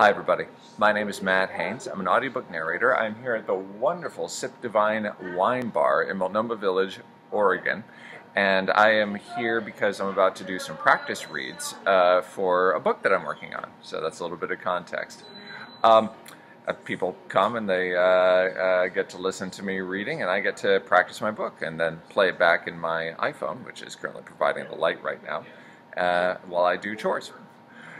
Hi everybody, my name is Matt Haynes. I'm an audiobook narrator. I'm here at the wonderful Sip Divine Wine Bar in Multnomah Village, Oregon. And I am here because I'm about to do some practice reads for a book that I'm working on. So that's a little bit of context. People come and they get to listen to me reading, and I get to practice my book and then play it back in my iPhone, which is currently providing the light right now, while I do chores.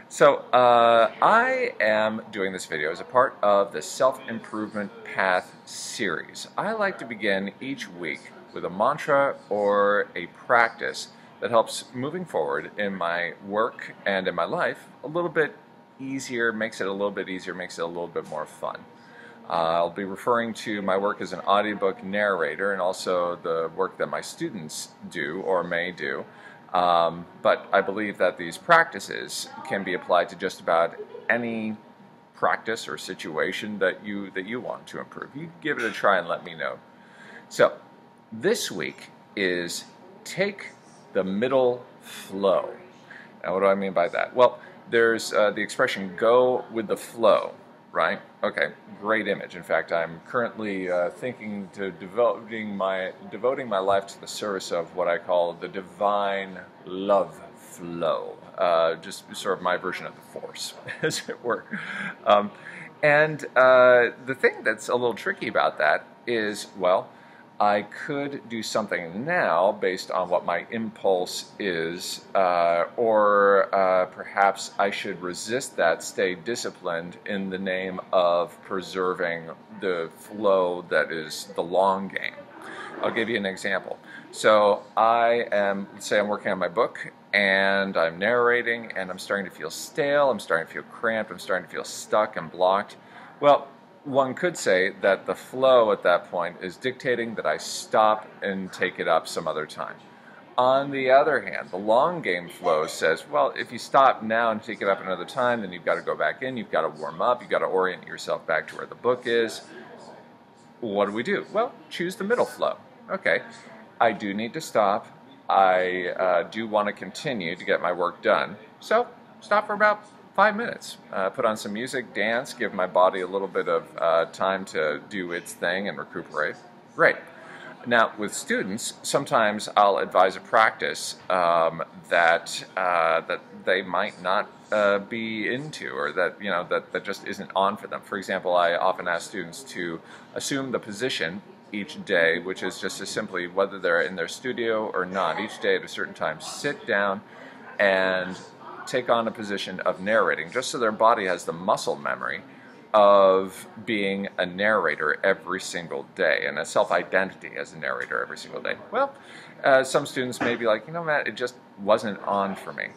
So I am doing this video as a part of the Self-Improvement Path series. I like to begin each week with a mantra or a practice that helps moving forward in my work and in my life a little bit easier, makes it a little bit easier, makes it a little bit more fun. I'll be referring to my work as an audiobook narrator and also the work that my students do or may do. But I believe that these practices can be applied to just about any practice or situation that you want to improve. You give it a try and let me know. So this week is take the middle flow. Now what do I mean by that? Well, there's the expression go with the flow, right? Okay, great image. In fact, I'm currently thinking to devoting my life to the service of what I call the divine love flow, just sort of my version of the Force, as it were. And the thing that's a little tricky about that is, well, I could do something now based on what my impulse is, or perhaps I should resist that, stay disciplined in the name of preserving the flow that is the long game. I'll give you an example. So let's say I'm working on my book and I'm narrating and I'm starting to feel stale, I'm starting to feel cramped, I'm starting to feel stuck and blocked. Well, one could say that the flow at that point is dictating that I stop and take it up some other time. On the other hand, the long game flow says, well, if you stop now and take it up another time, then you've got to go back in, you've got to warm up, you've got to orient yourself back to where the book is. What do we do? Well, choose the middle flow. Okay, I do need to stop. I do want to continue to get my work done. So stop for about 5 minutes. Put on some music, dance, give my body a little bit of time to do its thing and recuperate. Great. Now, with students, sometimes I'll advise a practice that they might not be into, or that just isn't on for them. For example, I often ask students to assume the position each day, which is just as simply whether they're in their studio or not. Each day at a certain time, sit down and take on a position of narrating, just so their body has the muscle memory of being a narrator every single day and a self-identity as a narrator every single day. Well, some students may be like, Matt, it just wasn't on for me.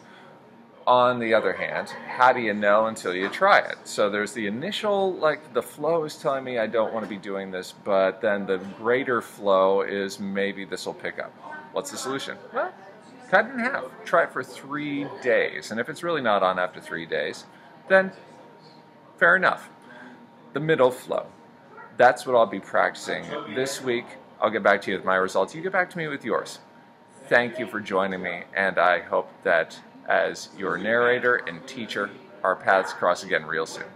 On the other hand, how do you know until you try it? So there's the initial, the flow is telling me I don't want to be doing this, but then the greater flow is maybe this will pick up. What's the solution? Well, cut it in half. Try it for 3 days. And if it's really not on after 3 days, then fair enough. The middle flow. That's what I'll be practicing this week. I'll get back to you with my results. You get back to me with yours. Thank you for joining me, and I hope that as your narrator and teacher, our paths cross again real soon.